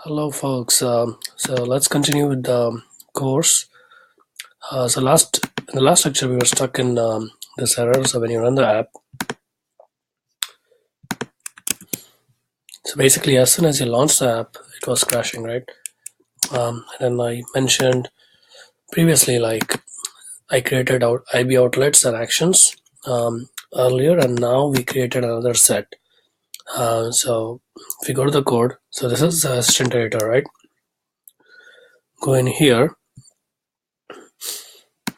Hello, folks. So let's continue with the course. In the last lecture, we were stuck in this error. So when you run the app, so basically, as soon as you launch the app, it was crashing, right? And then I mentioned previously, like I created out IB outlets and actions earlier, and now we created another set. So if you go to the code, so this is the assistant editor, right? Go in here.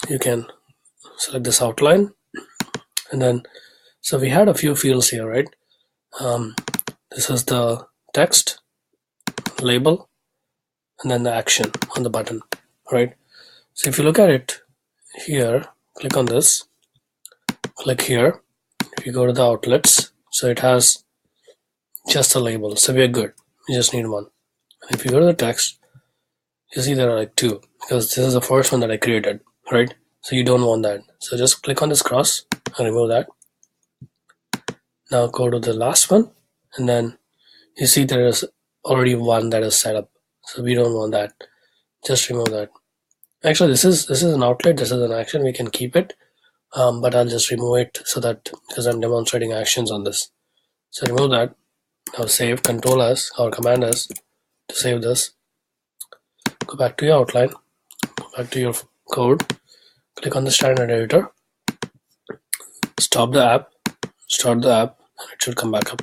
You can select this outline, and then so we had a few fields here, right? This is the text, label, and then the action on the button, right? So if you look at it here, click on this, click here. If you go to the outlets, so it has just a label, so we're good. We just need one. And if you go to the text, you see there are like two, because this is the first one that I created, right? So you don't want that. So just click on this cross and remove that. Now go to the last one, and then you see there is already one that is set up. So we don't want that. Just remove that. Actually, this is an outlet. This is an action. We can keep it, but I'll just remove it so that because I'm demonstrating actions on this. So remove that. Now save. Control S or Command S to save this. Go back to your outline. Go back to your code. Click on the standard editor. Stop the app. Start the app, and it should come back up.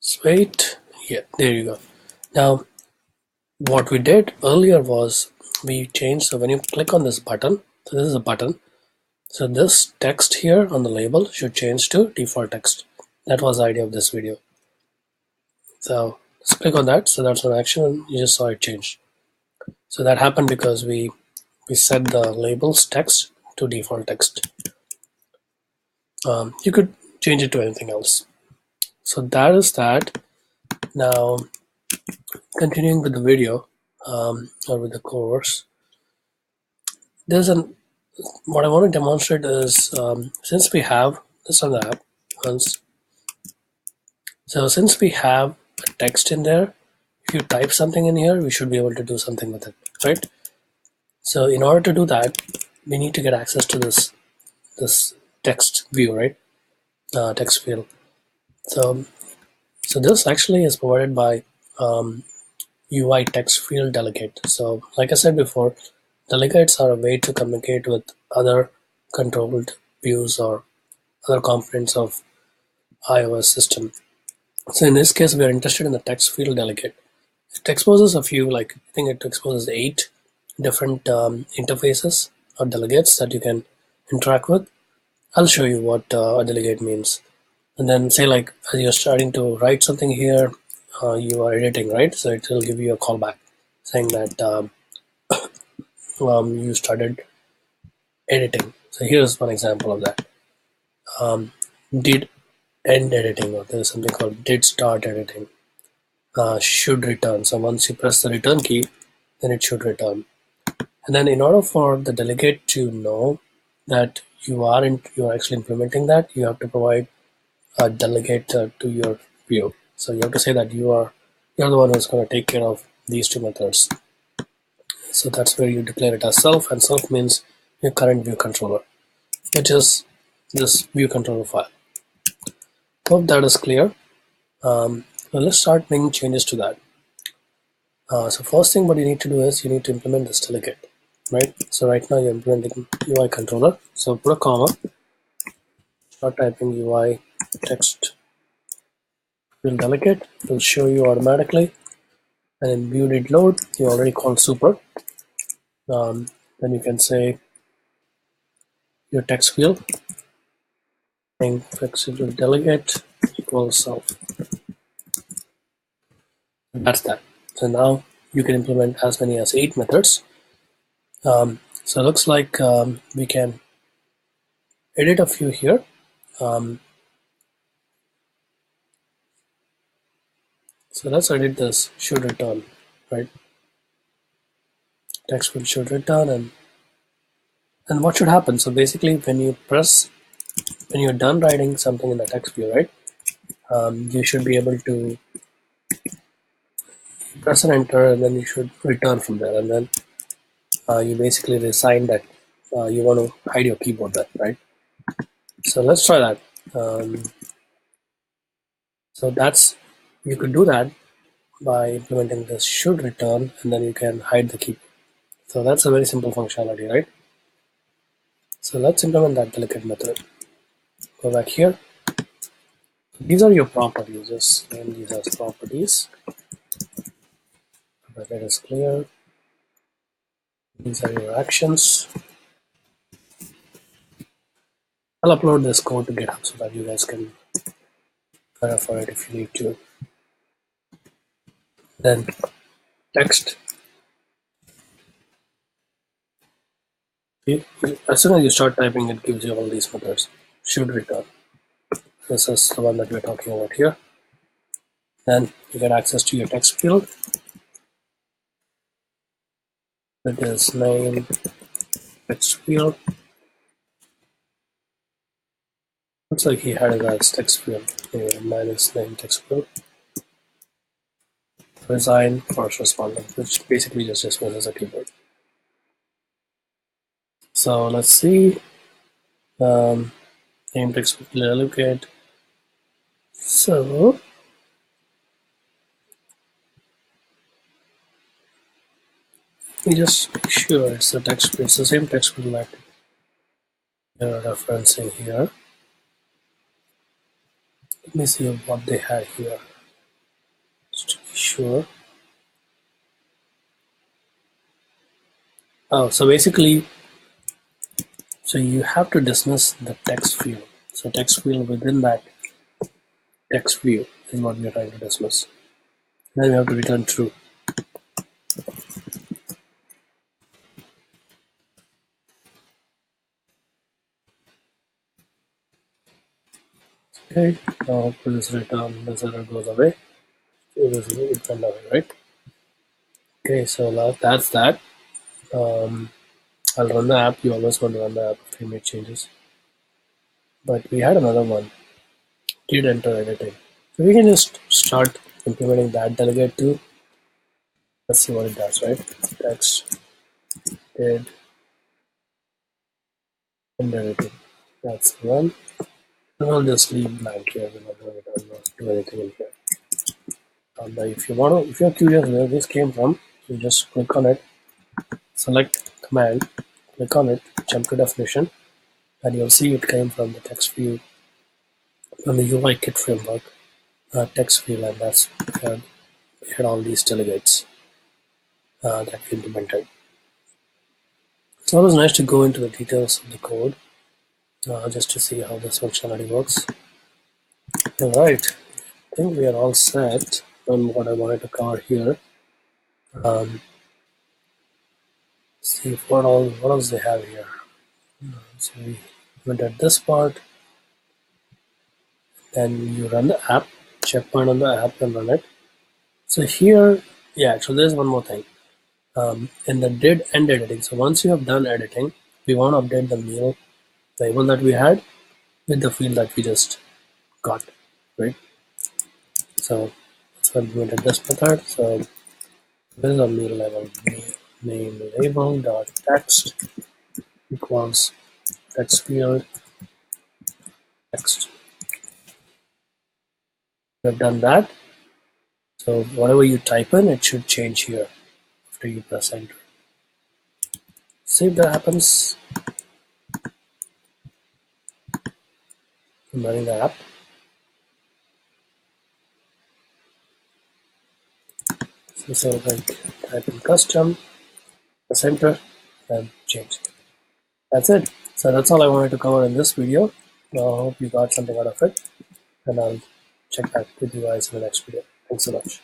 Just wait. Yeah, there you go. Now, what we did earlier was we changed. So when you click on this button, so this is a button. So this text here on the label should change to default text. That was the idea of this video. So let's click on that. So that's an action, and you just saw it change. So that happened because we set the labels text to default text. You could change it to anything else. So that is that. Now continuing with the video or with the course, there's an what I want to demonstrate is since we have this on the app once. So since we have a text in there, if you type something in here, we should be able to do something with it, right? So in order to do that, we need to get access to this text view, right? Text field. So this actually is provided by UI text field delegate. So like I said before, delegates are a way to communicate with other controlled views or other components of iOS system. So in this case, we are interested in the text field delegate. It exposes a few, like I think it exposes 8 different interfaces or delegates that you can interact with. I'll show you what a delegate means. And then say like as you're starting to write something here, you are editing, right? So it will give you a callback saying that you started editing. So here's one example of that. Did end editing, or there's something called did start editing. Should return. So once you press the return key, then it should return. And then in order for the delegate to know that you are actually implementing that, you have to provide a delegate to your view. So you have to say that you're the one who's going to take care of these two methods. So that's where you declare it as self, and self means your current view controller, which is this view controller file. Hope that is clear. Well, let's start making changes to that. So first thing what you need to do is you need to implement this delegate, right? So right now you're implementing UI controller. So put a comma, start typing UI text field delegate. It will show you automatically. And in view did load, you already called super. Then you can say your text field flexible delegate equals self. That's that. So now you can implement as many as 8 methods. So it looks like we can edit a few here. So let's edit this should return, right? Text field should return, and what should happen? So basically when you're done writing something in the text view, right? you should be able to press an enter, and then you should return from there, and then you basically resign that you want to hide your keyboard there, right? So let's try that. So that's, you could do that by implementing this should return, and then you can hide the keyboard. So that's a very simple functionality, right? So let's implement that delegate method. Go back here. These are your properties. Just name these as properties. That is clear. These are your actions. I'll upload this code to GitHub so that you guys can verify it if you need to. Then text. As soon as you start typing, it gives you all these methods. Should return. This is the one that we're talking about here. Then you get access to your text field. It is name text field. Looks like he had it as text field. Minus name text field. Resign first responding, which basically just dismisses a keyboard. So let's see. Name text field delegate. So we just make sure it's the text field. It's the same text field that you're referencing here. Let me see what they had here, just to be sure. Oh, so basically, so you have to dismiss the text field. So text field within that text field is what we are trying to dismiss. Then we have to return true. Okay, now for this return, this error goes away. So this will return away, right? Okay, so now that's that. I'll run the app. You always want to run the app if you make changes. But we had another one, did enter editing. So we can just start implementing that delegate too. Let's see what it does, right? Text did enter editing. That's one. And I'll just leave blank here. We're not going to do anything in here. But if you're curious where this came from, you just click on it, select command, click on it, jump to definition, and you'll see it came from the text view from the UI kit framework text field, and that's we had all these delegates that we implemented. It's always nice to go into the details of the code just to see how this functionality works. Alright, I think we are all set on what I wanted to cover here. See what else they have here. So we went at this part, then you run the app, checkpoint on the app and run it. So here, yeah, so there's one more thing. In the did end editing, so once you have done editing, we want to update the meal label that we had with the field that we just got, right? So that's why we went at this method. So this is a meal label, name label dot text equals text field text. We've done that. So whatever you type in, it should change here after you press enter. See if that happens. I'm running the app. So like type in custom, press enter, and change. That's it. So that's all I wanted to cover in this video. I hope you got something out of it, and I'll check back with you guys in the next video. Thanks so much.